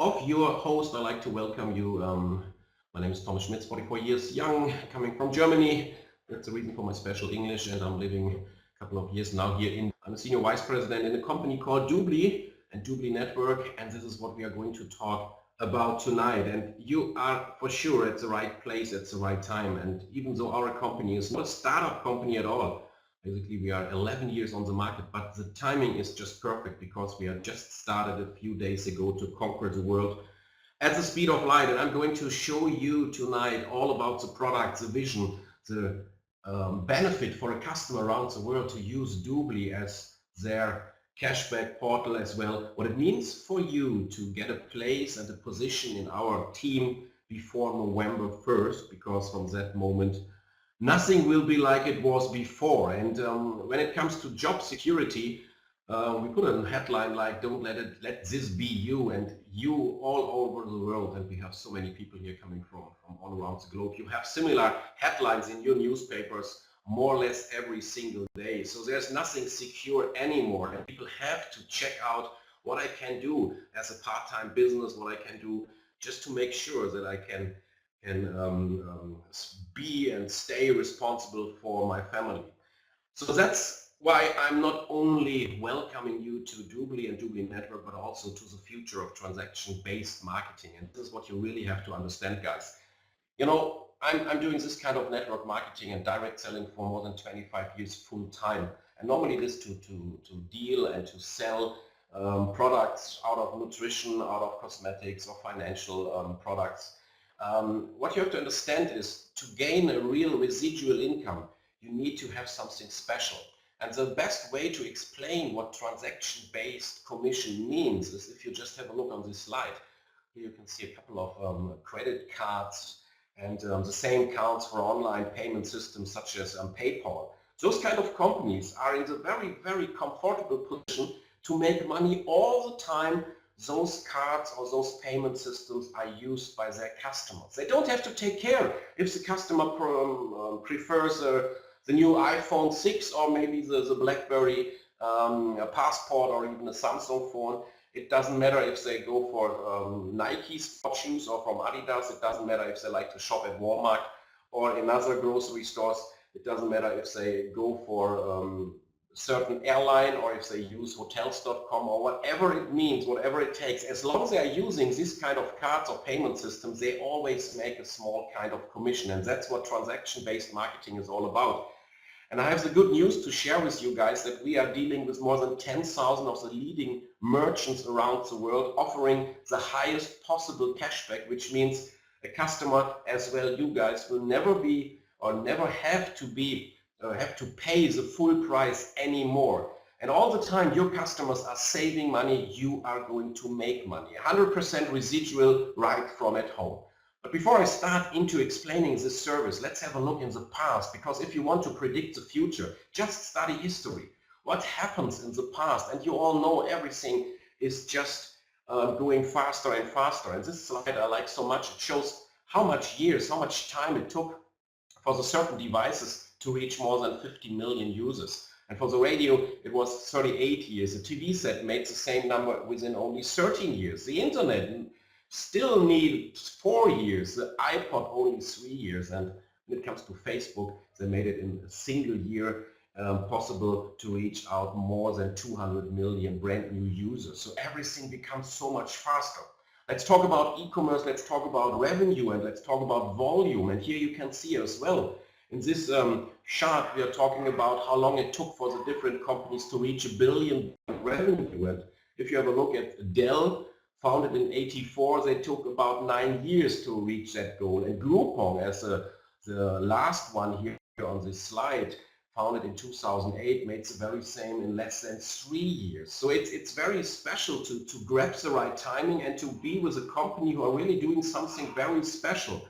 of your host, I'd like to welcome you. My name is Thomas Schmitz, 44 years young, coming from Germany. That's the reason for my special English, and I'm living a couple of years now here I'm a senior vice president in a company called DubLi and DubLi Network, and this is what we are going to talk about tonight. And you are for sure at the right place at the right time. And even though our company is not a startup company at all, basically we are 11 years on the market, but the timing is just perfect because we have just started a few days ago to conquer the world at the speed of light. And I'm going to show you tonight all about the product, the vision, the benefit for a customer around the world to use DubLi as their cashback portal as well, what it means for you to get a place and a position in our team before November 1st, because from that moment nothing will be like it was before. And when it comes to job security, we put a headline like "Don't let this be you," and you all over the world, and we have so many people here coming from all around the globe. You have similar headlines in your newspapers more or less every single day. So there's nothing secure anymore, and people have to check out what I can do as a part-time business, what I can do just to make sure that I can be and stay responsible for my family. So that's why I'm not only welcoming you to DubLi and DubLi Network, but also to the future of transaction-based marketing. And this is what you really have to understand, guys. You know, I'm doing this kind of network marketing and direct selling for more than 25 years full time. And normally this to deal and to sell products out of nutrition, out of cosmetics or financial products. What you have to understand is to gain a real residual income, you need to have something special. And the best way to explain what transaction-based commission means is if you just have a look on this slide. Here you can see a couple of credit cards, and the same counts for online payment systems such as PayPal. Those kind of companies are in the very, very comfortable position to make money all the time those cards or those payment systems are used by their customers. They don't have to take care if the customer prefers the new iPhone 6 or maybe the BlackBerry Passport or even a Samsung phone. It doesn't matter if they go for Nike sport shoes or from Adidas. It doesn't matter if they like to shop at Walmart or in other grocery stores. It doesn't matter if they go for certain airline or if they use hotels.com or whatever it means, whatever it takes. As long as they are using this kind of cards or payment systems, they always make a small kind of commission. And that's what transaction-based marketing is all about. And I have the good news to share with you guys that we are dealing with more than 10,000 of the leading merchants around the world, offering the highest possible cashback, which means a customer as well, you guys, will never be or never have to pay the full price anymore. And all the time your customers are saving money, you are going to make money. 100% residual right from at home. But before I start into explaining this service, let's have a look in the past, because if you want to predict the future, just study history. What happens in the past? And you all know everything is just going faster and faster. And this slide I like so much. It shows how much years, how much time it took for the certain devices to reach more than 50 million users. And for the radio, it was 38 years. The TV set made the same number within only 13 years. The internet still needed 4 years, the iPod only 3 years, and when it comes to Facebook, they made it in a single year possible to reach out more than 200 million brand new users. So everything becomes so much faster. Let's talk about e-commerce, let's talk about revenue, and let's talk about volume. And here you can see as well, in this chart, we are talking about how long it took for the different companies to reach $1 billion revenue. And if you have a look at Dell, founded in '84, they took about 9 years to reach that goal. And Groupon, as the last one here on this slide, founded in 2008, made the very same in less than 3 years. So it's very special to grab the right timing and to be with a company who are really doing something very special.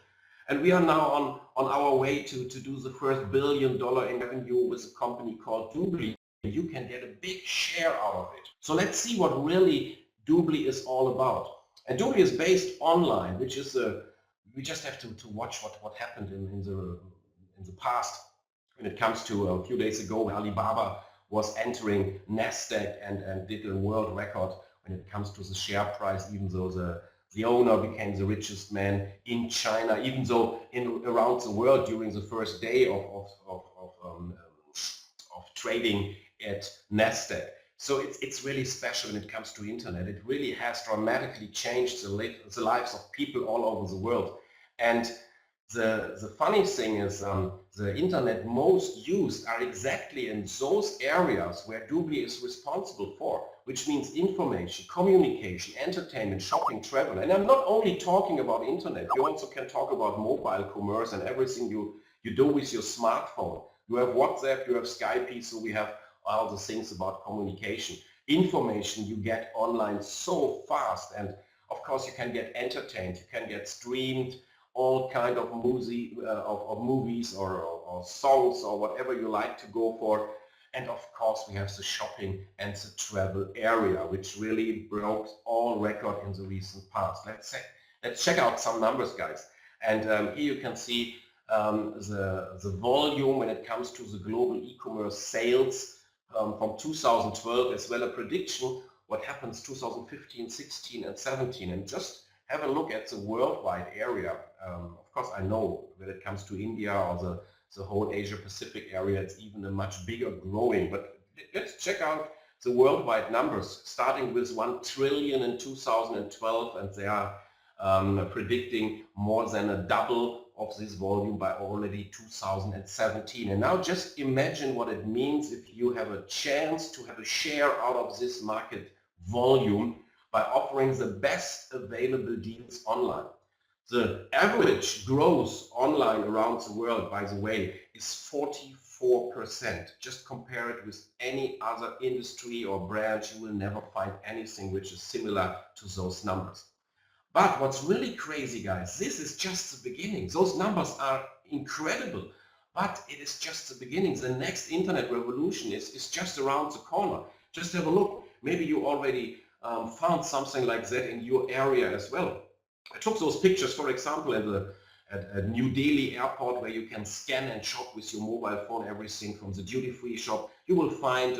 And we are now on our way to do the first $1 billion in revenue with a company called DubLi. You can get a big share out of it. So let's see what really DubLi is all about. And DubLi is based online, which is we just have to watch what happened in the past. When it comes to a few days ago, Alibaba was entering NASDAQ and did a world record when it comes to the share price, even though the owner became the richest man in China, even though around the world during the first day of trading at Nasdaq. So it's really special when it comes to internet. It really has dramatically changed the lives of people all over the world. And the funny thing is the internet most used are exactly in those areas where DubLi is responsible for, which means information, communication, entertainment, shopping, travel. And I'm not only talking about internet, you also can talk about mobile commerce and everything you do with your smartphone. You have WhatsApp, you have Skype, so we have all the things about communication. Information you get online so fast, and of course you can get entertained, you can get streamed, all kind of movies or songs or whatever you like to go for. And of course we have the shopping and the travel area, which really broke all record in the recent past. Let's check out some numbers, guys. And here you can see the volume when it comes to the global e-commerce sales from 2012, as well as a prediction what happens 2015, 16 and 17. And just have a look at the worldwide area. Of course, I know when it comes to India or the whole Asia Pacific area, it's even a much bigger growing. But let's check out the worldwide numbers, starting with 1 trillion in 2012, and they are predicting more than a double of this volume by already 2017. And now just imagine what it means if you have a chance to have a share out of this market volume by offering the best available deals online. The average growth online around the world, by the way, is 44%. Just compare it with any other industry or branch, you will never find anything which is similar to those numbers. But what's really crazy, guys, this is just the beginning. Those numbers are incredible, but it is just the beginning. The next internet revolution is just around the corner. Just have a look. Maybe you already found something like that in your area as well. I took those pictures, for example, at New Delhi airport, where you can scan and shop with your mobile phone everything from the duty-free shop. You will find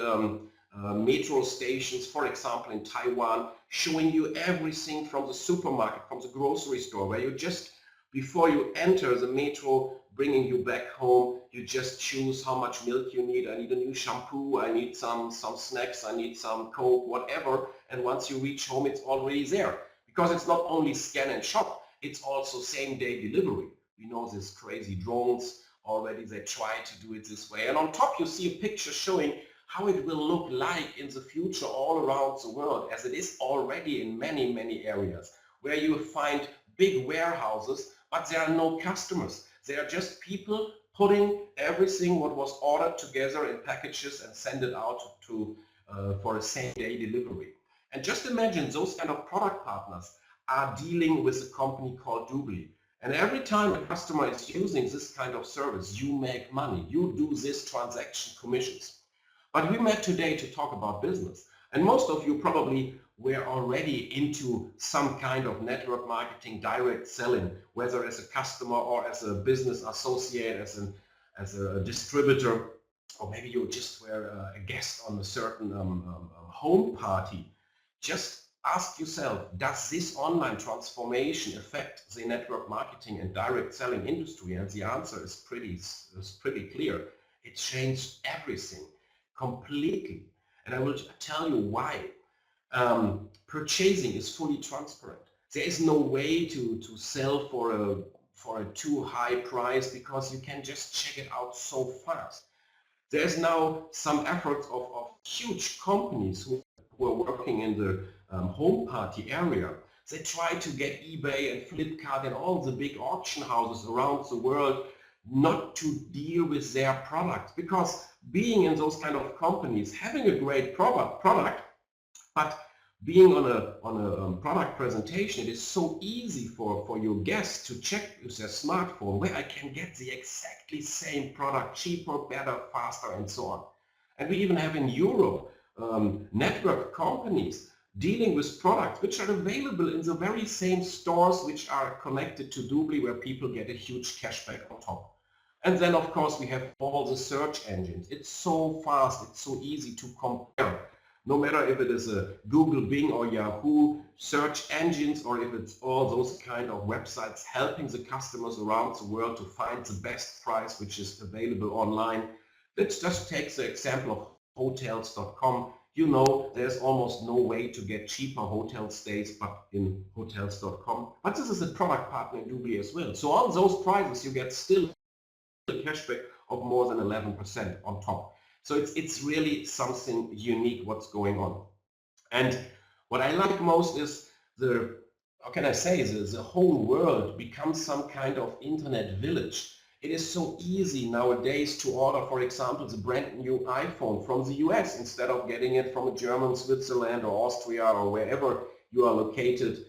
metro stations, for example, in Taiwan, showing you everything from the supermarket, from the grocery store, where you just, before you enter the metro, bringing you back home, you just choose how much milk you need. I need a new shampoo, I need some snacks, I need some Coke, whatever. And once you reach home, it's already there. Because it's not only scan and shop, it's also same-day delivery. You know, these crazy drones, already they try to do it this way. And on top, you see a picture showing how it will look like in the future all around the world, as it is already in many, many areas, where you find big warehouses, but there are no customers. They are just people putting everything what was ordered together in packages and send it out for a same-day delivery. And just imagine those kind of product partners are dealing with a company called DubLi. And every time a customer is using this kind of service, you make money. You do this transaction commissions. But we met today to talk about business. And most of you probably were already into some kind of network marketing, direct selling, whether as a customer or as a business associate, as a distributor, or maybe you just were a guest on a certain home party. Just ask yourself, does this online transformation affect the network marketing and direct selling industry? And the answer is pretty clear. It changed everything completely. And I will tell you why. Purchasing is fully transparent. There is no way to sell for a too high price, because you can just check it out so fast. There's now some efforts of huge companies who are working in the home party area. They try to get eBay and Flipkart and all the big auction houses around the world not to deal with their products, because being in those kind of companies, having a great product, but being on a product presentation, it is so easy for your guests to check with their smartphone where I can get the exactly same product, cheaper, better, faster, and so on. And we even have in Europe network companies dealing with products which are available in the very same stores which are connected to DubLi, where people get a huge cashback on top. And then of course we have all the search engines. It's so fast, it's so easy to compare No matter if it is a Google, Bing or Yahoo search engines, or if it's all those kind of websites helping the customers around the world to find the best price which is available online. Let's just take the example of hotels.com. You know, there's almost no way to get cheaper hotel stays but in hotels.com. But this is a product partner in DubLi as well. So on those prices you get still a cashback of more than 11% on top. So it's really something unique what's going on. And what I like most is how can I say, the whole world becomes some kind of internet village. It is so easy nowadays to order, for example, the brand new iPhone from the US instead of getting it from a German, Switzerland or Austria or wherever you are located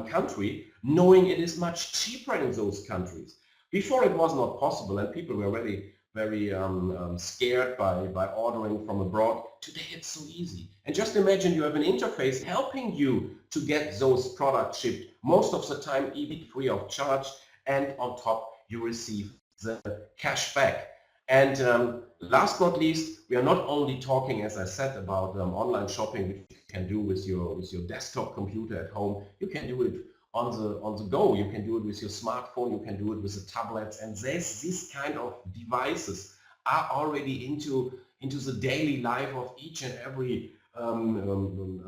country, knowing it is much cheaper in those countries. Before it was not possible and people were very scared by ordering from abroad. Today it's so easy. And just imagine you have an interface helping you to get those products shipped, most of the time even free of charge, and on top you receive the cash back. And last but not least, we are not only talking, as I said, about online shopping, which you can do with your desktop computer at home. You can do it on the go. You can do it with your smartphone, you can do it with the tablets, and these kind of devices are already into the daily life of each and every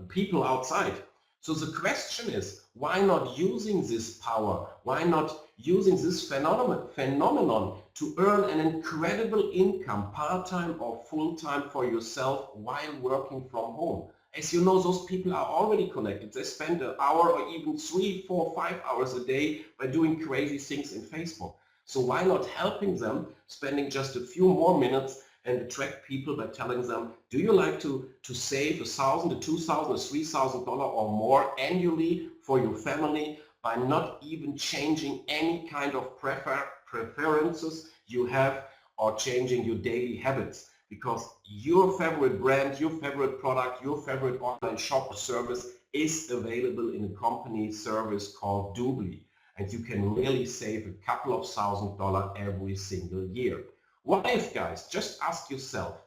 people outside. So the question is, why not using this power? Why not using this phenomenon to earn an incredible income, part-time or full-time for yourself while working from home? As you know, those people are already connected. They spend an hour or even 3, 4, 5 hours a day by doing crazy things in Facebook. So why not helping them, spending just a few more minutes and attract people by telling them, do you like to save $1,000 to $2,000 or $3,000 or more annually for your family by not even changing any kind of preferences you have or changing your daily habits? Because your favorite brand, your favorite product, your favorite online shop or service is available in a company service called DubLi. And you can really save a couple of $1,000 every single year. What if, guys, just ask yourself,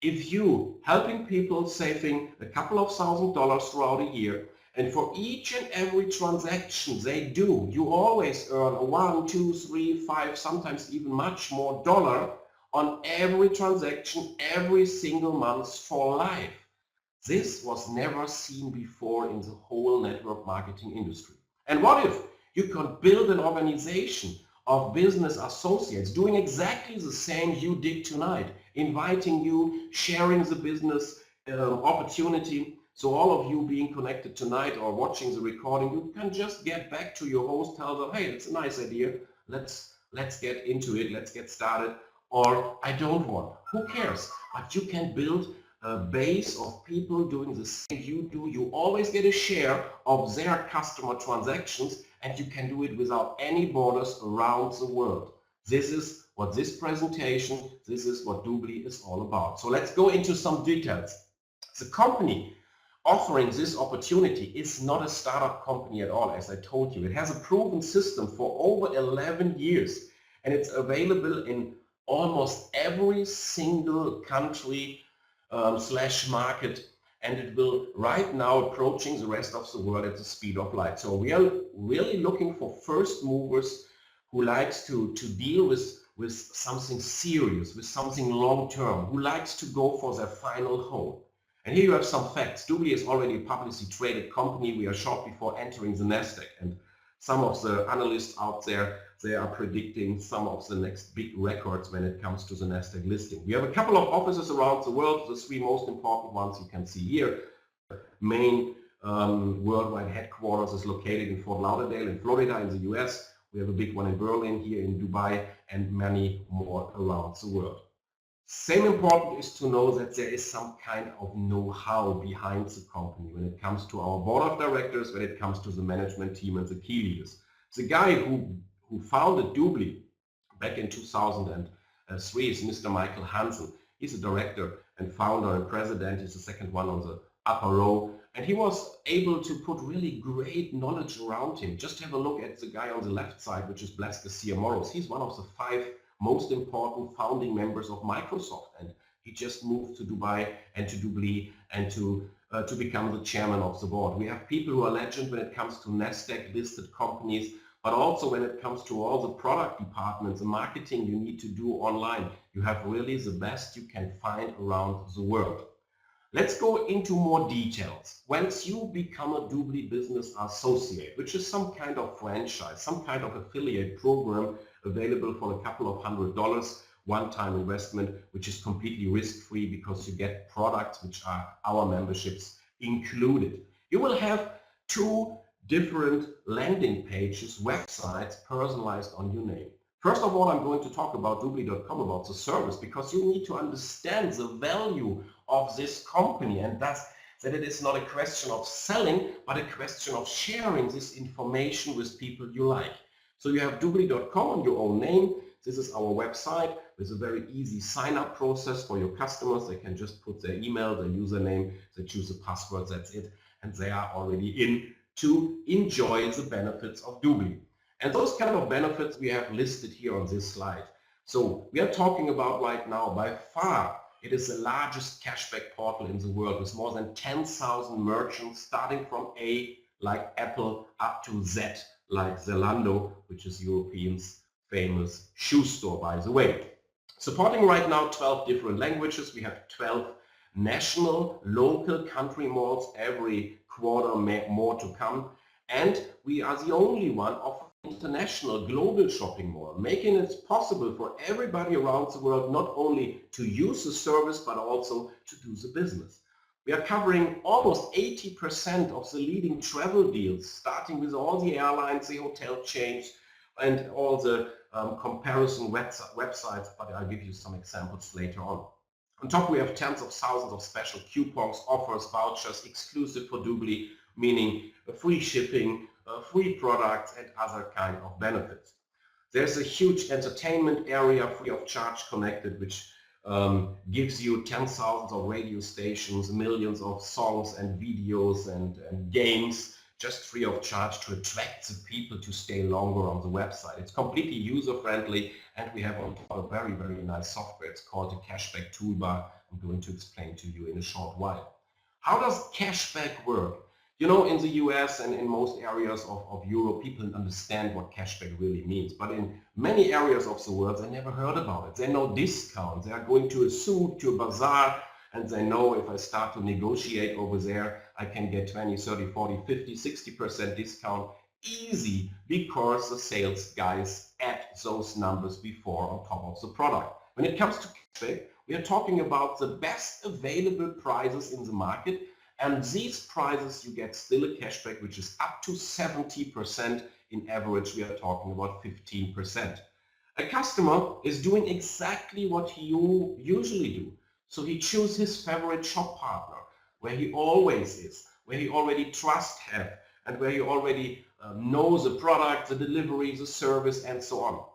if you helping people saving a couple of $1,000 throughout a year, and for each and every transaction they do, you always earn a 1, 2, 3, 5, sometimes even much more dollar on every transaction every single month for life. This was never seen before in the whole network marketing industry. And what if you could build an organization of business associates doing exactly the same you did tonight, inviting you, sharing the business opportunity. So all of you being connected tonight or watching the recording, you can just get back to your host, tell them, hey, it's a nice idea, let's get into it, let's get started. Or I don't want. Who cares? But you can build a base of people doing the same you do. You always get a share of their customer transactions, and you can do it without any borders around the world. This is what this presentation, this is what DubLi is all about. So let's go into some details. The company offering this opportunity is not a startup company at all, as I told you. It has a proven system for over 11 years, and it's available in almost every single country slash market, and it will right now approaching the rest of the world at the speed of light. So we are really looking for first movers who likes to deal with something serious, with something long term, who likes to go for their final home. And here you have some facts. DubLi is already a publicly traded company. We are short before entering the Nasdaq, and some of the analysts out there, they are predicting some of the next big records when it comes to the Nasdaq listing. We have a couple of offices around the world. The 3 most important ones you can see here. Main worldwide headquarters is located in Fort Lauderdale in Florida in the US. We have a big one in Berlin, here in Dubai, and many more around the world. Same important is to know that there is some kind of know-how behind the company when it comes to our board of directors, when it comes to the management team and the key leaders. The guy who founded DubLi back in 2003 is Mr. Michael Hansen. He's a director and founder and president. He's the second one on the upper row. And he was able to put really great knowledge around him. Just have a look at the guy on the left side, which is Blas Garcia Moros. He's one of the 5 most important founding members of Microsoft, and He just moved to Dubai and to DubLi and to become the chairman of the board. We have people who are legend when it comes to Nasdaq listed companies, but also when it comes to all the product departments, the marketing you need to do online. You have really the best you can find around the world. Let's go into more details. Once you become a DubLi Business Associate, which is some kind of franchise, some kind of affiliate program available for a couple of $100, one-time investment, which is completely risk-free because you get products which are our memberships included. You will have 2 different landing pages, websites personalized on your name. First of all, I'm going to talk about DubLi.com, about the service, because you need to understand the value of this company, and that it is not a question of selling, but a question of sharing this information with people you like. So you have DubLi.com on your own name. This is our website with a very easy sign-up process for your customers. They can just put their email, their username, they choose a password, that's it, and they are already in to enjoy the benefits of DubLi. And those kind of benefits we have listed here on this slide. So we are talking about right now, by far, it is the largest cashback portal in the world with more than 10,000 merchants, starting from A, like Apple, up to Z, like Zalando, which is Europeans' famous shoe store, by the way. Supporting right now 12 different languages. We have 12 national, local country malls, every quarter more to come. And we are the only one offering international global shopping mall, making it possible for everybody around the world not only to use the service, but also to do the business. We are covering almost 80% of the leading travel deals, starting with all the airlines, the hotel chains, and all the comparison websites, but I'll give you some examples later on. On top, we have tens of thousands of special coupons, offers, vouchers, exclusive for DubLi, meaning free shipping, free products, and other kind of benefits. There's a huge entertainment area free of charge connected, which gives you 10,000 of radio stations, millions of songs and videos and games, just free of charge to attract the people to stay longer on the website. It's completely user-friendly, and we have on top a very, very nice software. It's called the Cashback Toolbar. I'm going to explain to you in a short while. How does cashback work? You know, in the US and in most areas of Europe, people understand what cashback really means. But in many areas of the world, they never heard about it. They know discounts. They are going to a souk, to a bazaar, and they know if I start to negotiate over there, I can get 20, 30, 40, 50, 60% discount easy, because the sales guys add those numbers before on top of the product. When it comes to cashback, we are talking about the best available prices in the market. And these prices, you get still a cashback, which is up to 70%. In average, we are talking about 15%. A customer is doing exactly what you usually do. So he chooses his favorite shop partner, where he always is, where he already trust have, and where he already knows the product, the delivery, the service, and so on.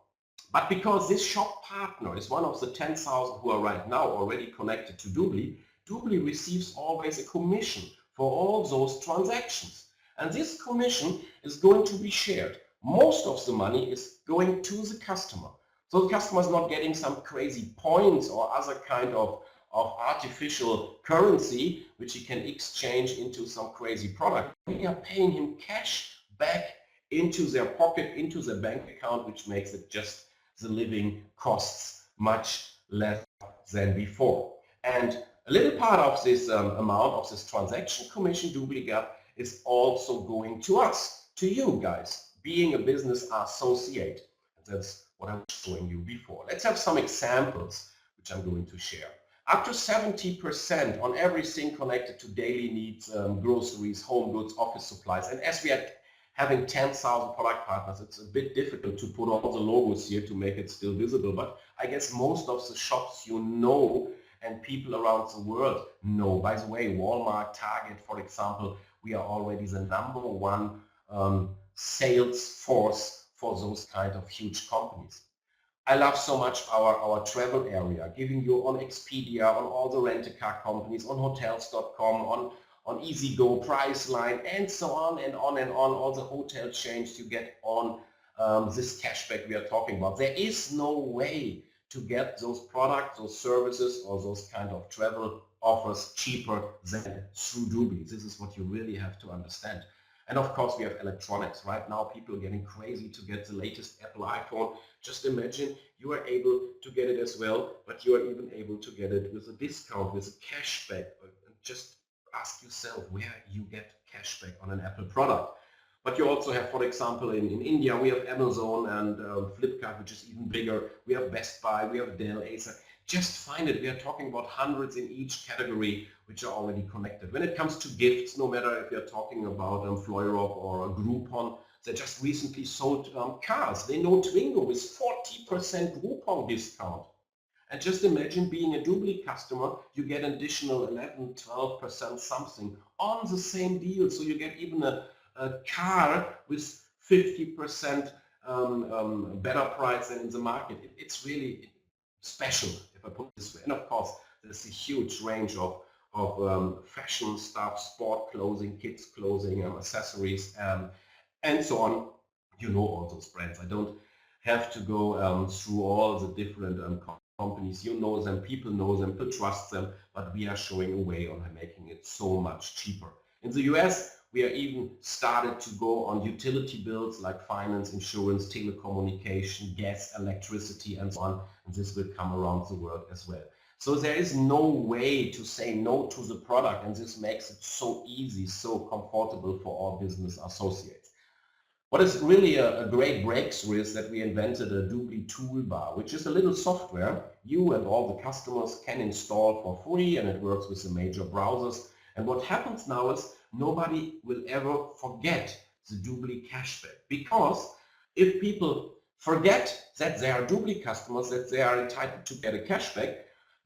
But because this shop partner is one of the 10,000 who are right now already connected to DubLi, DubLi receives always a commission for all those transactions. And this commission is going to be shared. Most of the money is going to the customer. So the customer is not getting some crazy points or other kind of artificial currency which he can exchange into some crazy product. We are paying him cash back into their pocket, into their bank account, which makes it just the living costs much less than before. And a little part of this amount of this transaction commission DubLi got is also going to us, to you guys, being a business associate. That's what I was showing you before. Let's have some examples which I'm going to share. Up to 70% on everything connected to daily needs, groceries, home goods, office supplies. And as we are having 10,000 product partners, it's a bit difficult to put all the logos here to make it still visible. But I guess most of the shops you know and people around the world know. By the way, Walmart, Target, for example, we are already the #1 sales force for those kind of huge companies. I love so much our travel area, giving you on Expedia, on all the rent-a-car companies, on hotels.com, on EasyGo, Priceline, and so on and on and on, all the hotel chains you get on this cashback we are talking about. There is no way to get those products, those services, or those kind of travel offers cheaper than through DubLi. This is what you really have to understand. And of course, we have electronics. Right now, people are getting crazy to get the latest Apple iPhone. Just imagine you are able to get it as well, but you are even able to get it with a discount, with a cashback. Just ask yourself where you get cashback on an Apple product. But you also have, for example, in India, we have Amazon and Flipkart, which is even bigger. We have Best Buy, we have Dell, Acer. Just find it. We are talking about hundreds in each category, which are already connected. When it comes to gifts, no matter if you're talking about Fleurop or Groupon, they just recently sold cars. They know Twingo with 40% Groupon discount. And just imagine being a DubLi customer, you get an additional 11, 12% something on the same deal. So you get even a car with 50% better price than in the market. It's really special, if I put it this way. And of course, there's a huge range of fashion stuff, sport clothing, kids clothing, accessories, and so on. You know all those brands. I don't have to go through all the different companies. You know them, people know them, people trust them, but we are showing a way on making it so much cheaper. In the US, we are even started to go on utility bills like finance, insurance, telecommunication, gas, electricity, and so on. And this will come around the world as well. So there is no way to say no to the product, and this makes it so easy, so comfortable for all business associates. What is really a great breakthrough is that we invented a DubLi toolbar, which is a little software you and all the customers can install for free, and it works with the major browsers. And what happens now is nobody will ever forget the DubLi cashback, because if people forget that they are DubLi customers, that they are entitled to get a cashback,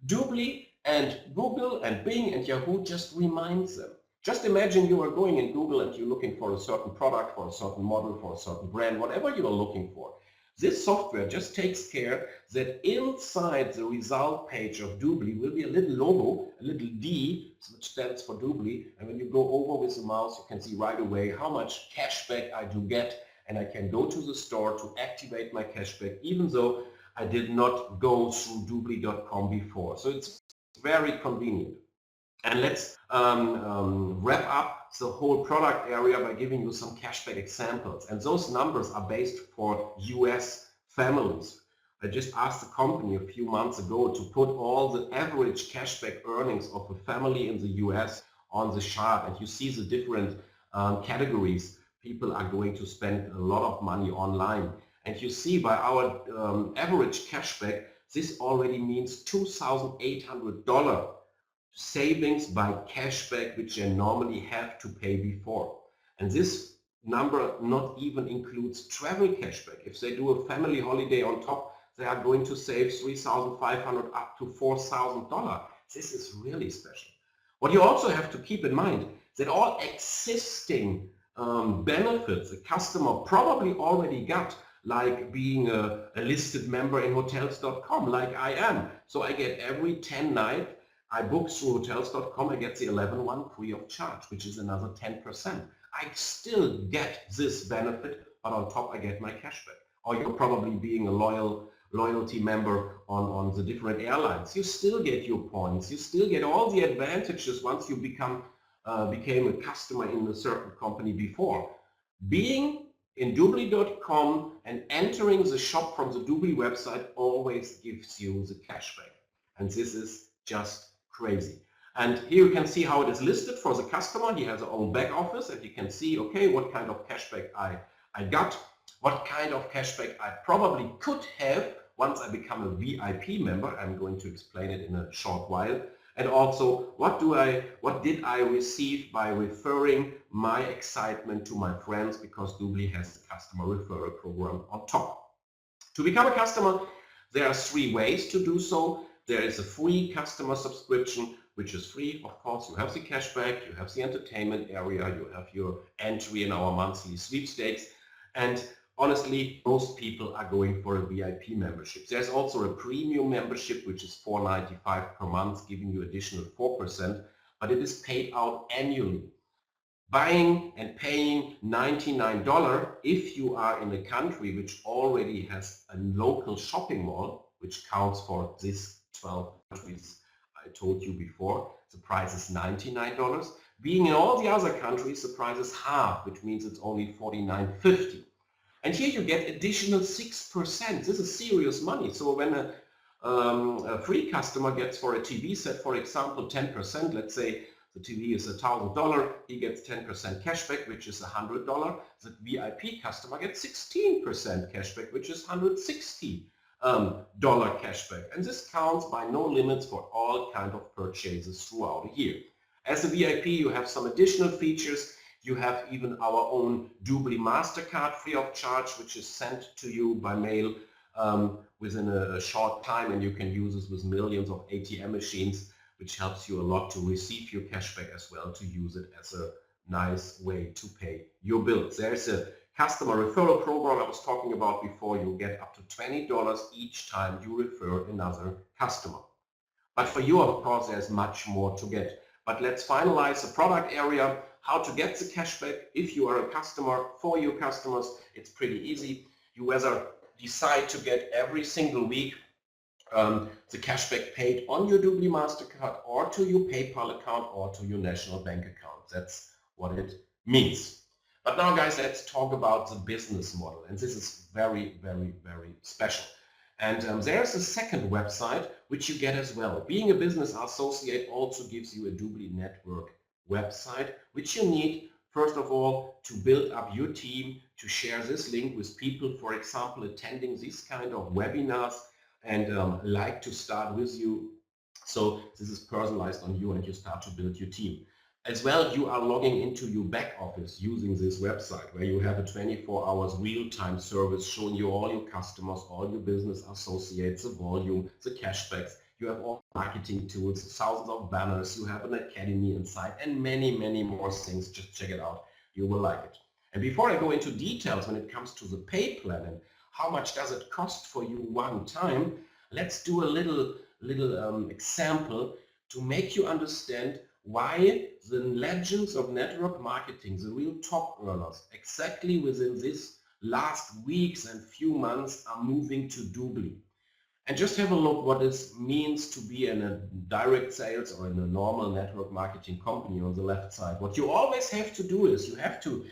DubLi and Google and Bing and Yahoo just reminds them. Just imagine you are going in Google and you're looking for a certain product, for a certain model, for a certain brand, whatever you are looking for. This software just takes care that inside the result page of DubLi will be a little logo, a little D, which stands for DubLi. And when you go over with the mouse, you can see right away how much cashback I do get. And I can go to the store to activate my cashback, even though I did not go through DubLi.com before. So it's very convenient. And let's wrap up the whole product area by giving you some cashback examples. And those numbers are based for US families. I just asked the company a few months ago to put all the average cashback earnings of a family in the US on the chart. And you see the different categories. People are going to spend a lot of money online. And you see by our average cashback, this already means $2,800 savings by cashback, which they normally have to pay before. And this number not even includes travel cashback. If they do a family holiday on top, they are going to save $3,500 up to $4,000. This is really special. What you also have to keep in mind, that all existing benefits a customer probably already got, like being a listed member in hotels.com, like I am. So I get every 10 nights I book through hotels.com, I get the 11 one free of charge, which is another 10%. I still get this benefit, but on top I get my cashback. Or you're probably being a loyalty member on the different airlines. You still get your points. You still get all the advantages once you became a customer in a certain company before. Being in DubLi.com and entering the shop from the DubLi website always gives you the cashback. And this is just crazy. And here you can see how it is listed for the customer. He has his own back office, and you can see, okay, what kind of cashback I got, what kind of cashback I probably could have once I become a VIP member. I'm going to explain it in a short while. And also, what did I receive by referring my excitement to my friends, because DubLi has a customer referral program on top. To become a customer, there are 3 ways to do so. There is a free customer subscription, which is free. Of course, you have the cashback, you have the entertainment area, you have your entry in our monthly sweepstakes. And honestly, most people are going for a VIP membership. There's also a premium membership, which is $4.95 per month, giving you additional 4%, but it is paid out annually. Buying and paying $99 if you are in a country which already has a local shopping mall, which counts for this 12 countries I told you before. The price is $99. Being in all the other countries, the price is half, which means it's only $49.50. And here you get additional 6%. This is serious money. So when a free customer gets for a TV set, for example, 10%, let's say the TV is $1,000, he gets 10% cashback, which is $100. The VIP customer gets 16% cashback, which is $160 cashback. And this counts by no limits for all kinds of purchases throughout a year. As a VIP, you have some additional features. You have even our own DubLi MasterCard free of charge, which is sent to you by mail within a short time, and you can use this with millions of ATM machines, which helps you a lot to receive your cashback as well, to use it as a nice way to pay your bills. There's a customer referral program I was talking about before. You get up to $20 each time you refer another customer. But for you, of course, there's much more to get. But let's finalize the product area. How to get the cashback if you are a customer. For your customers, it's pretty easy. You whether decide to get every single week the cashback paid on your DubLi MasterCard or to your PayPal account or to your national bank account. That's what it means. But now, guys, let's talk about the business model. And this is very, very, very special. And there's a second website which you get as well. Being a business associate also gives you a DubLi network website, which you need, first of all, to build up your team, to share this link with people, for example, attending this kind of webinars and like to start with you. So this is personalized on you and you start to build your team. As well, you are logging into your back office using this website where you have a 24 hours real-time service showing you all your customers, all your business associates, the volume, the cashbacks. You have all marketing tools, thousands of banners, you have an academy inside, and many, many more things. Just check it out. You will like it. And before I go into details when it comes to the pay plan and how much does it cost for you one time, let's do a little example to make you understand why the legends of network marketing, the real top earners, exactly within this last weeks and few months are moving to DubLi. And just have a look what it means to be in a direct sales or in a normal network marketing company on the left side. What you always have to do is you have to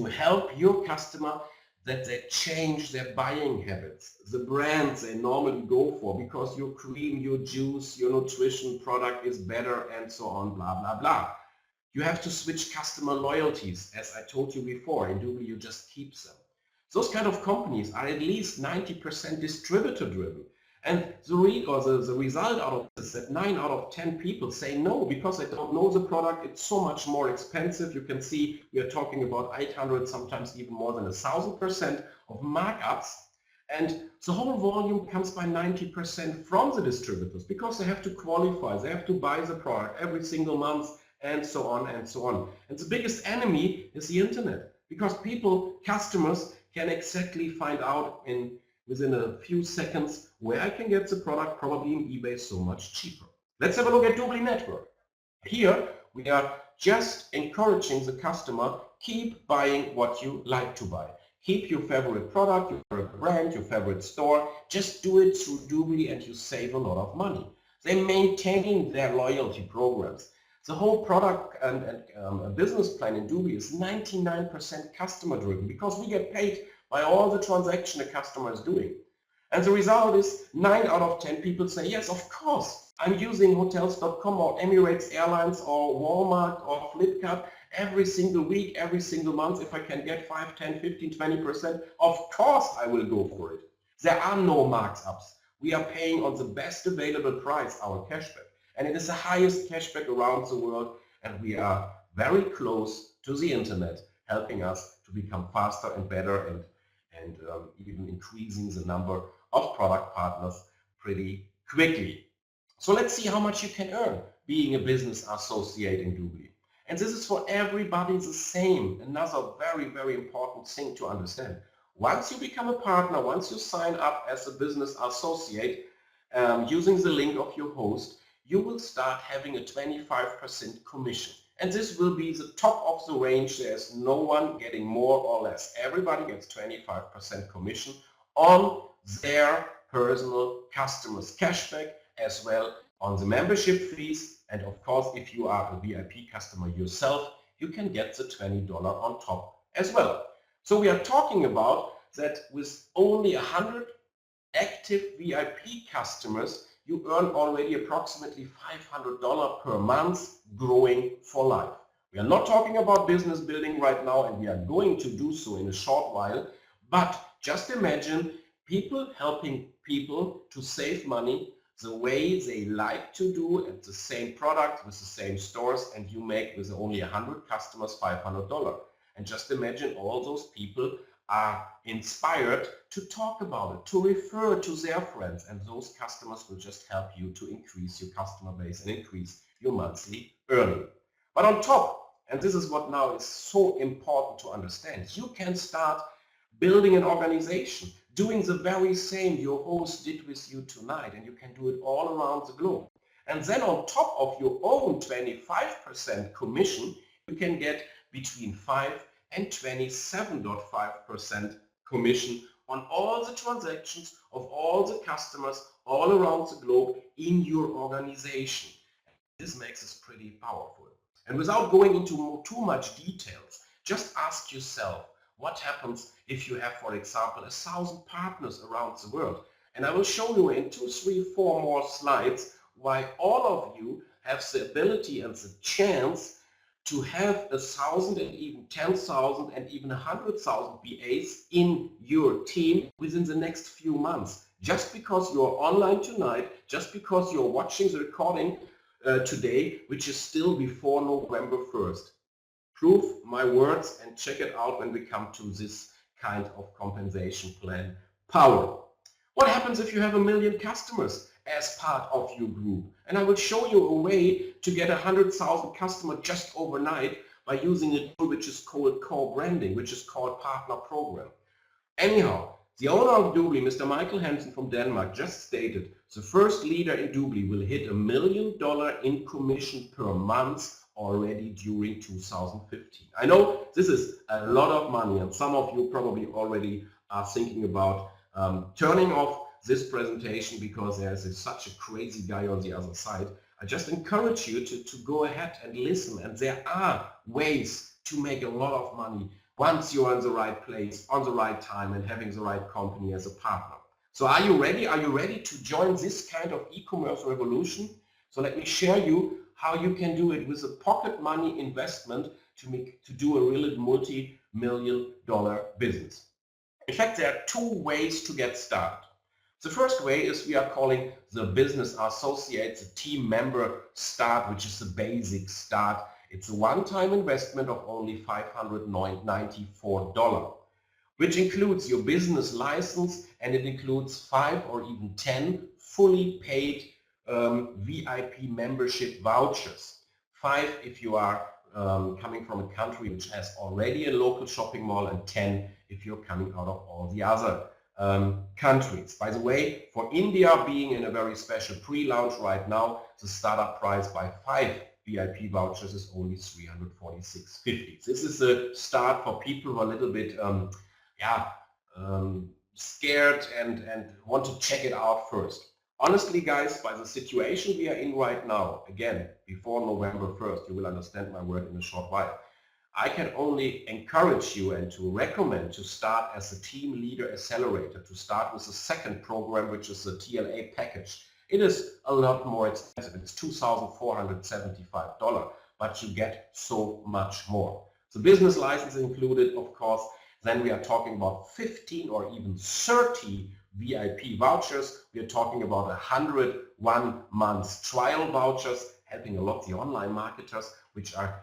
help your customer that they change their buying habits, the brands they normally go for, because your cream, your juice, your nutrition product is better and so on, blah, blah, blah. You have to switch customer loyalties. As I told you before, in DubLi you just keep them. Those kind of companies are at least 90% distributor driven. And the result out of this is that 9 out of 10 people say no because they don't know the product. It's so much more expensive. You can see we are talking about 800, sometimes even more than 1,000% of markups. And the whole volume comes by 90% from the distributors because they have to qualify, they have to buy the product every single month and so on and so on. And the biggest enemy is the internet because people, customers can exactly find out within a few seconds where I can get the product, probably in eBay, so much cheaper. Let's have a look at DubLi Network. Here we are just encouraging the customer, keep buying what you like to buy. Keep your favorite product, your favorite brand, your favorite store. Just do it through DubLi and you save a lot of money. They maintain their loyalty programs. The whole product and business plan in DubLi is 99% customer driven because we get paid by all the transaction the customer is doing. And the result is 9 out of 10 people say, yes, of course, I'm using hotels.com or Emirates Airlines or Walmart or Flipkart every single week, every single month. If I can get 5, 10, 15, 20%, of course I will go for it. There are no markups. We are paying on the best available price, our cashback. And it is the highest cashback around the world. And we are very close to the internet, helping us to become faster and better and even increasing the number of product partners pretty quickly. So let's see how much you can earn being a business associate in DubLi. And this is for everybody the same. Another very, very important thing to understand. Once you become a partner, once you sign up as a business associate using the link of your host, you will start having a 25% commission. And this will be the top of the range. There's no one getting more or less. Everybody gets 25% commission on their personal customers cashback as well on the membership fees. And of course, if you are a VIP customer yourself, you can get the $20 on top as well. So we are talking about that with only 100 active VIP customers, you earn already approximately $500 per month, growing for life. We are not talking about business building right now, and we are going to do so in a short while, but just imagine people helping people to save money the way they like to do at the same product with the same stores, and you make with only 100 customers $500. And just imagine all those people are inspired to talk about it, to refer to their friends, and those customers will just help you to increase your customer base and increase your monthly earning. But on top, and this is what now is so important to understand, you can start building an organization, doing the very same your host did with you tonight, and you can do it all around the globe. And then on top of your own 25% commission, you can get between 5 and 27.5% commission on all the transactions of all the customers all around the globe in your organization. This makes us pretty powerful. And without going into too much details, just ask yourself, what happens if you have, for example, 1,000 partners around the world? And I will show you in 2, 3, 4 more slides why all of you have the ability and the chance to have 1,000 and even 10,000 and even 100,000 BAs in your team within the next few months. Just because you're online tonight, just because you're watching the recording today, which is still before November 1st. Prove my words and check it out when we come to this kind of compensation plan power. What happens if you have 1 million customers as part of your group? And I will show you a way to get 100,000 customers just overnight by using a tool which is called co-branding, which is called partner program. Anyhow, the owner of DubLi, Mr. Michael Hansen from Denmark, just stated the first leader in DubLi will hit $1 million in commission per month already during 2015. I know this is a lot of money, and some of you probably already are thinking about turning off this presentation because there's such a crazy guy on the other side. I just encourage you to go ahead and listen, and there are ways to make a lot of money once you're in the right place, on the right time, and having the right company as a partner. So are you ready? Are you ready to join this kind of e-commerce revolution? So let me share you how you can do it with a pocket money investment to do a really multi-million-dollar business. In fact, there are 2 ways to get started. The first way is we are calling the business associate, the team member start, which is the basic start. It's a one-time investment of only $594, which includes your business license, and it includes 5 or even 10 fully paid VIP membership vouchers. 5 if you are coming from a country which has already a local shopping mall, and 10 if you're coming out of all the other countries. By the way, for India being in a very special pre-launch right now, the startup price by 5 VIP vouchers is only $346.50. This is a start for people who are a little bit scared and want to check it out first. Honestly, guys, by the situation we are in right now, again, before November 1st, you will understand my word in a short while, I can only encourage you and to recommend to start as a team leader accelerator, to start with the second program, which is the TLA package. It is a lot more expensive. It's $2,475, but you get so much more. The business license included, of course. Then we are talking about 15 or even 30 VIP vouchers. We are talking about 100 one-month trial vouchers, helping a lot the online marketers, which are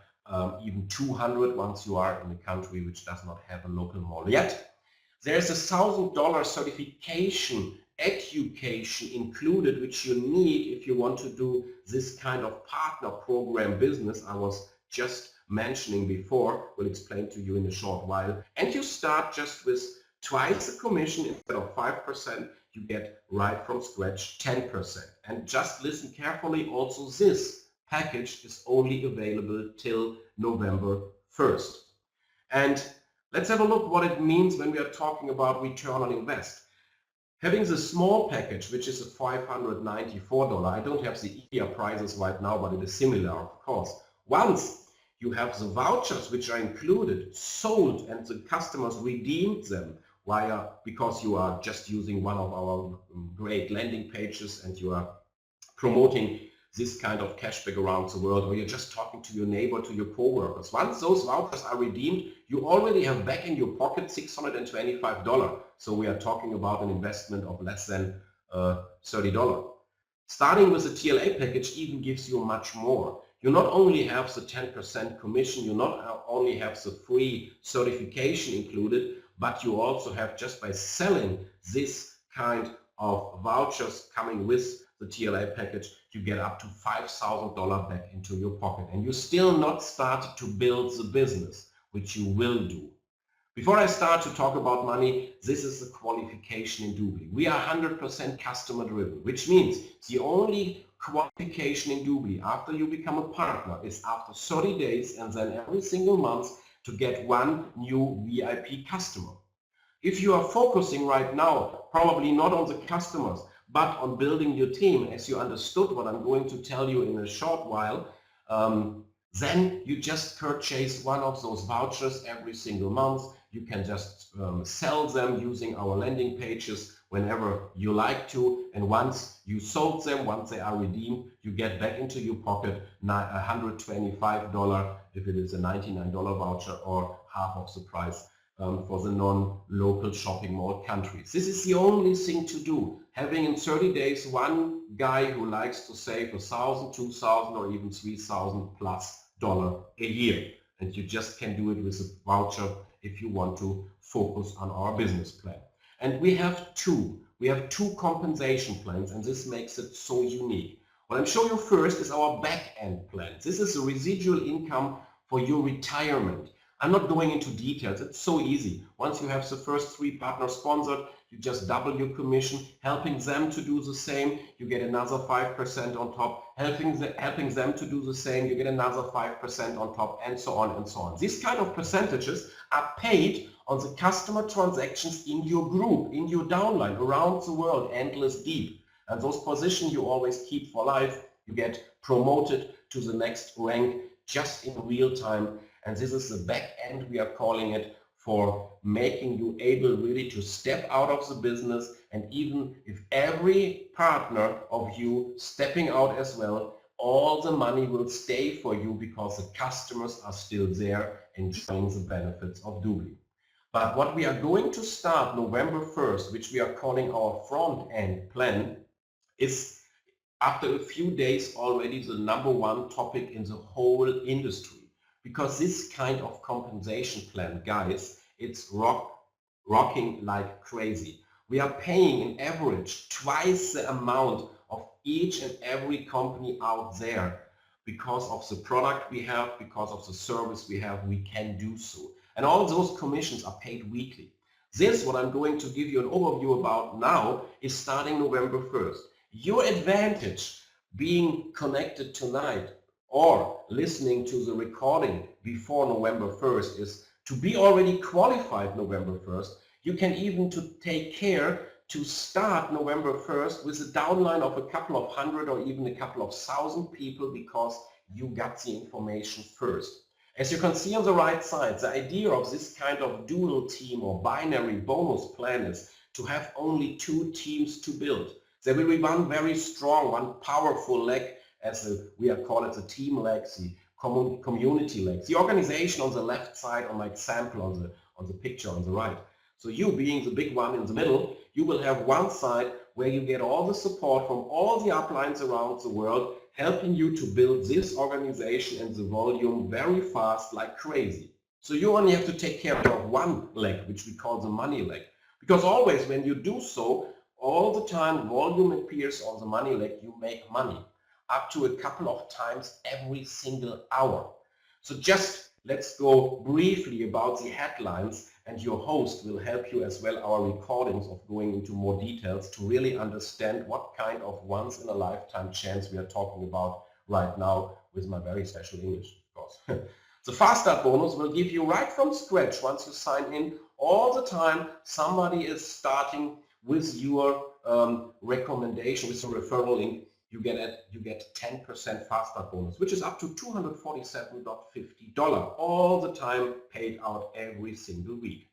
even 200 once you are in a country which does not have a local mall yet. There's a $1,000 certification education included, which you need if you want to do this kind of partner program business I was just mentioning before. We'll explain to you in a short while. And you start just with twice the commission. Instead of 5%, you get right from scratch 10%. And just listen carefully, also this package is only available till November 1st. And let's have a look what it means when we are talking about return on invest. Having the small package, which is a $594, I don't have the IKEA prices right now, but it is similar, of course. Once you have the vouchers which are included, sold, and the customers redeemed them because you are just using one of our great landing pages and you are promoting this kind of cashback around the world, or you're just talking to your neighbor, to your co-workers. Once those vouchers are redeemed, you already have back in your pocket $625. So we are talking about an investment of less than $30. Starting with the TLA package even gives you much more. You not only have the 10% commission, you not only have the free certification included, but you also have, just by selling this kind of vouchers coming with the TLA package, you get up to $5,000 back into your pocket, and you still not started to build the business, which you will do. Before I start to talk about money, this is the qualification in DubLi. We are 100% customer driven, which means the only qualification in DubLi after you become a partner is after 30 days and then every single month to get one new VIP customer. If you are focusing right now, probably not on the customers, but on building your team, as you understood what I'm going to tell you in a short while, then you just purchase one of those vouchers every single month. You can just sell them using our landing pages whenever you like to. And once you sold them, once they are redeemed, you get back into your pocket $125 if it is a $99 voucher, or half of the price for the non-local shopping mall countries. This is the only thing to do. Having in 30 days one guy who likes to save $1,000, $2,000, or even $3,000 plus a year. And you just can do it with a voucher if you want to focus on our business plan. And we have two compensation plans, and this makes it so unique. What I'm showing you first is our back-end plan. This is the residual income for your retirement. I'm not going into details. It's so easy. Once you have the first 3 partners sponsored, you just double your commission, helping them to do the same, you get another 5% on top, helping them to do the same, you get another 5% on top, and so on and so on. These kind of percentages are paid on the customer transactions in your group, in your downline, around the world, endless deep. And those positions you always keep for life. You get promoted to the next rank just in real time. And this is the back end, we are calling it, for making you able really to step out of the business. And even if every partner of you stepping out as well, all the money will stay for you because the customers are still there enjoying the benefits of DubLi. But what we are going to start November 1st, which we are calling our front end plan, is after a few days already the #1 topic in the whole industry. Because this kind of compensation plan, guys, it's rocking like crazy. We are paying on average twice the amount of each and every company out there. Because of the product we have, because of the service we have, we can do so. And all those commissions are paid weekly. This, what I'm going to give you an overview about now, is starting November 1st. Your advantage being connected tonight or listening to the recording before November 1st is to be already qualified November 1st. You can even take care to start November 1st with a downline of a couple of hundred or even a couple of thousand people because you got the information first. As you can see on the right side, the idea of this kind of dual team or binary bonus plan is to have only 2 teams to build. There will be one very strong, one powerful leg, we call it the team leg, the community leg, the organization on the left side on my example on the picture on the right. So you being the big one in the middle, you will have one side where you get all the support from all the uplines around the world, helping you to build this organization and the volume very fast like crazy. So you only have to take care of one leg, which we call the money leg. Because always when you do so, all the time volume appears on the money leg, you make money. Up to a couple of times every single hour. So just let's go briefly about the headlines, and your host will help you as well, our recordings of going into more details to really understand what kind of once-in-a-lifetime chance we are talking about right now with my very special English, of course. The Fast Start bonus will give you right from scratch, once you sign in, all the time somebody is starting with your recommendation, with your referral link, you get 10% fast start bonus, which is up to $247.50 all the time, paid out every single week.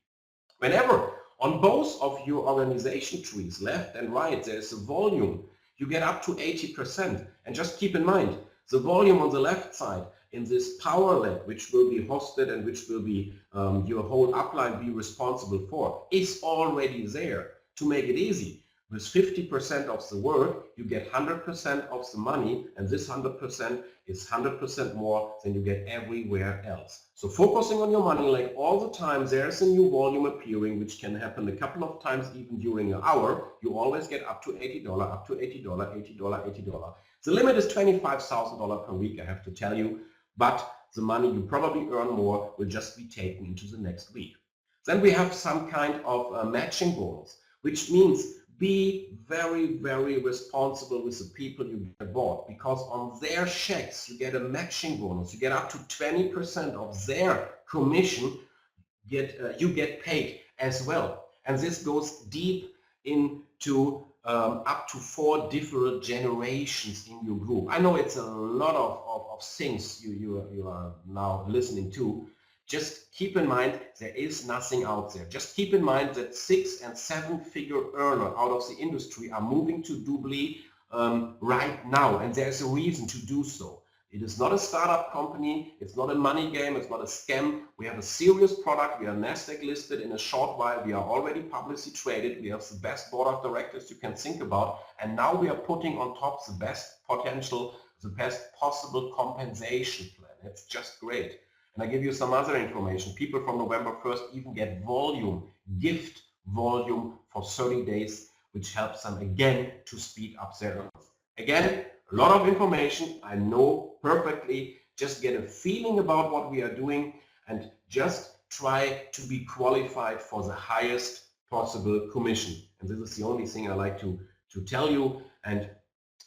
Whenever on both of your organization trees, left and right, there's a volume, you get up to 80%. And just keep in mind, the volume on the left side in this power lab, which will be hosted and which will be your whole upline be responsible for, is already there. To make it easy, with 50% of the work, you get 100% of the money, and this 100% is 100% more than you get everywhere else. So focusing on your money, like all the time, there's a new volume appearing, which can happen a couple of times even during an hour. You always get up to $80, up to $80, $80, $80. The limit is $25,000 per week, I have to tell you, but the money you probably earn more will just be taken into the next week. Then we have some kind of matching bonus, which means be very, very responsible with the people you get aboard, because on their checks you get a matching bonus. You get up to 20% of their commission you get paid as well. And this goes deep into up to 4 different generations in your group. I know it's a lot of things you are now listening to. Just keep in mind, there is nothing out there. Just keep in mind that 6- and 7-figure earners out of the industry are moving to DubLi right now, and there's a reason to do so. It is not a startup company, it's not a money game, it's not a scam. We have a serious product, we are Nasdaq listed. In a short while we are already publicly traded, we have the best board of directors you can think about, and now we are putting on top the best potential, the best possible compensation plan. It's just great. And I give you some other information. People from November 1st even get gift volume for 30 days, which helps them again to speed up their earnings. Again, a lot of information, I know perfectly. Just get a feeling about what we are doing and just try to be qualified for the highest possible commission. And this is the only thing I like to tell you. And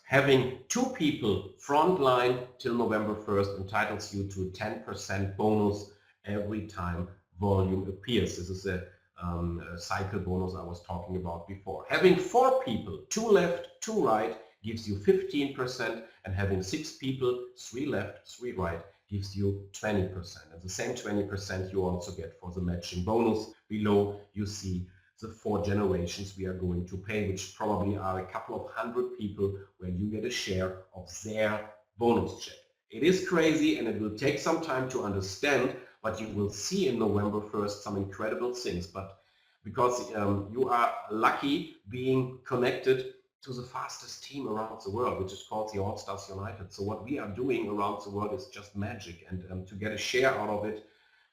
having 2 people frontline till November 1st entitles you to a 10% bonus every time volume appears. This is a cycle bonus I was talking about before. Having 4 people, 2 left, 2 right, gives you 15%, and having 6 people, 3 left, 3 right, gives you 20%. And the same 20% you also get for the matching bonus. Below you see the 4 generations we are going to pay, which probably are a couple of 100 people where you get a share of their bonus check. It is crazy and it will take some time to understand, but you will see in November 1st some incredible things. But because you are lucky being connected to the fastest team around the world, which is called the All Stars United. So what we are doing around the world is just magic, and to get a share out of it,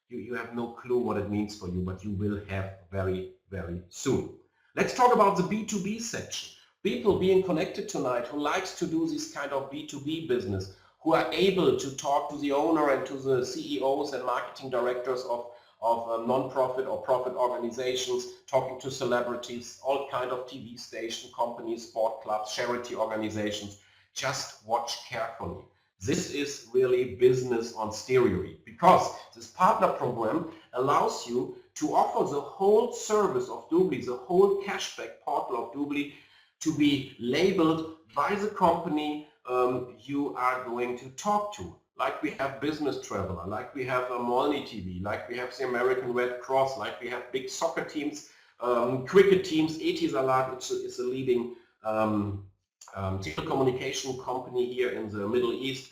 you have no clue what it means for you, but you will have very, very soon. Let's talk about the B2B section. People being connected tonight who likes to do this kind of B2B business, who are able to talk to the owner and to the CEOs and marketing directors of non-profit or profit organizations, talking to celebrities, all kind of TV station companies, sport clubs, charity organizations. Just watch carefully. This is really business on steroid, because this partner program allows you to offer the whole service of DubLi, the whole cashback portal of DubLi, to be labeled by the company you are going to talk to. Like we have Business Traveler, like we have Molny TV, like we have the American Red Cross, like we have big soccer teams, cricket teams. Etisalat, it's a leading telecommunication company here in the Middle East,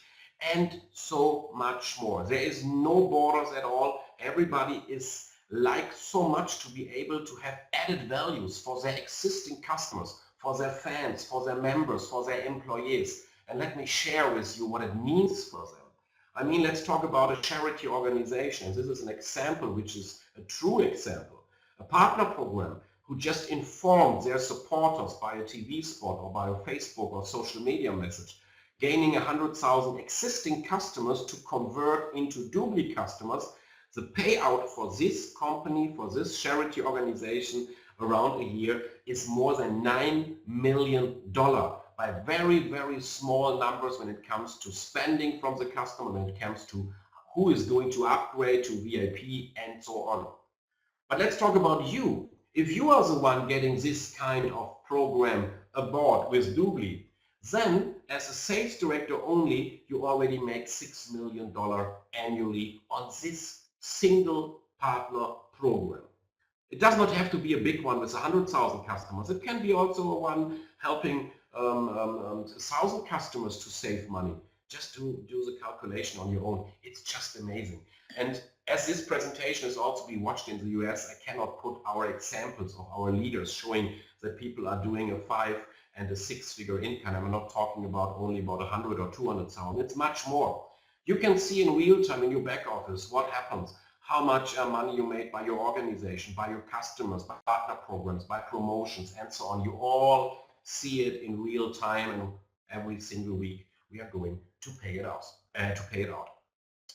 and so much more. There is no borders at all. Everybody is like so much to be able to have added values for their existing customers, for their fans, for their members, for their employees. And let me share with you what it means for them. I mean, let's talk about a charity organization. This is an example, which is a true example. A partner program who just informed their supporters by a TV spot or by a Facebook or social media message, gaining 100,000 existing customers to convert into DubLi customers. The payout for this company, for this charity organization around a year is more than $9 million by very, very small numbers when it comes to spending from the customer, when it comes to who is going to upgrade to VIP and so on. But let's talk about you. If you are the one getting this kind of program aboard with DubLi, then as a sales director only, you already make $6 million annually on this single partner program. It does not have to be a big one with 100,000 customers. It can be also a one helping 1,000 customers to save money. Just do the calculation on your own. It's just amazing. And as this presentation is also being watched in the US, I cannot put our examples of our leaders showing that people are doing a 5 and a 6-figure income. I'm not talking about only about 100 or 200,000. It's much more. You can see in real time in your back office what happens, how much money you made by your organization, by your customers, by partner programs, by promotions, and so on. You all see it in real time, and every single week we are going to pay it out.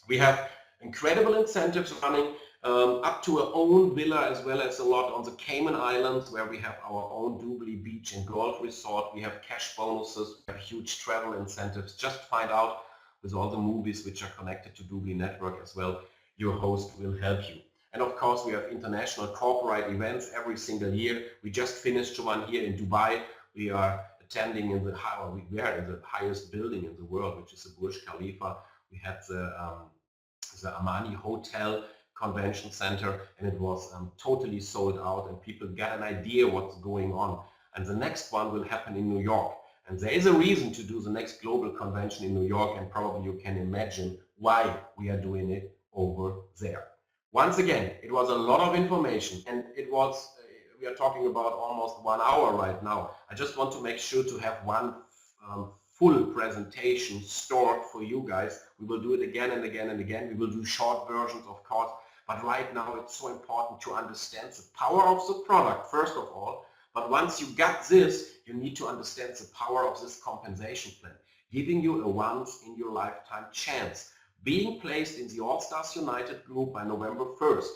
We have incredible incentives running up to our own villa, as well as a lot on the Cayman Islands, where we have our own DubLi beach and golf resort. We have cash bonuses, we have huge travel incentives. Just find out with all the movies which are connected to DubLi Network as well. Your host will help you. And of course, we have international corporate events every single year. We just finished one here in Dubai. We are attending in the highest building in the world, which is the Burj Khalifa. We had the Amani Hotel Convention Center, and it was totally sold out, and people got an idea what's going on. And the next one will happen in New York. And there is a reason to do the next global convention in New York, and probably you can imagine why we are doing it over there. Once again, it was a lot of information, and it was, we are talking about almost 1 hour right now. I just want to make sure to have one full presentation stored for you guys. We will do it again and again and again. We will do short versions, of course, but right now it's so important to understand the power of the product, first of all. But once you got this, you need to understand the power of this compensation plan, giving you a once in your lifetime chance, being placed in the All Stars United group by November 1st,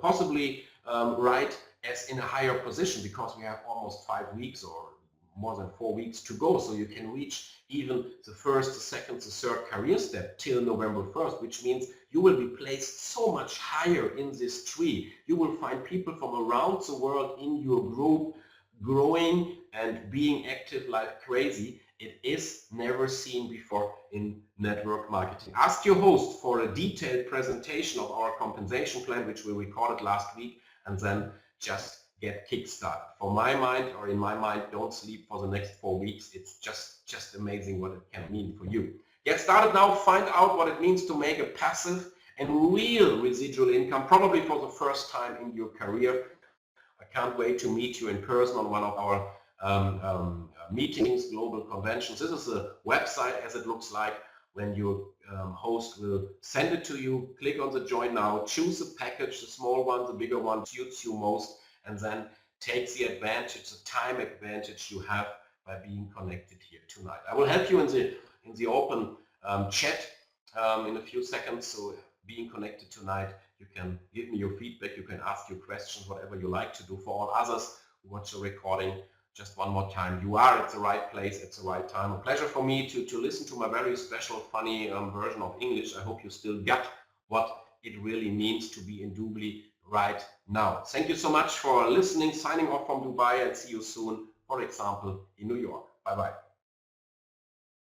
possibly right as in a higher position, because we have almost 5 weeks or more than 4 weeks to go, so you can reach even the first, the second, the third career step till November 1st, which means you will be placed so much higher in this tree. You will find people from around the world in your group growing and being active like crazy. It is never seen before in network marketing. Ask your host for a detailed presentation of our compensation plan, which we recorded last week, and then just get kickstarted. For my mind, or in my mind, don't sleep for the next 4 weeks. It's just amazing what it can mean for you. Get started now. Find out what it means to make a passive and real residual income, probably for the first time in your career. I can't wait to meet you in person on one of our meetings, global conventions. This is a website as it looks like. When your host will send it to you, click on the join now, choose a package, the small one, the bigger one suits you most, and then take the advantage, the time advantage you have by being connected here tonight. I will help you in the open chat in a few seconds. So being connected tonight, you can give me your feedback, you can ask your questions, whatever you like to do. For all others who watch the recording, just one more time, you are at the right place at the right time. A pleasure for me to listen to my very special, funny version of English. I hope you still got what it really means to be in DubLi right now. Thank you so much for listening. Signing off from Dubai, and see you soon, for example, in New York. Bye-bye.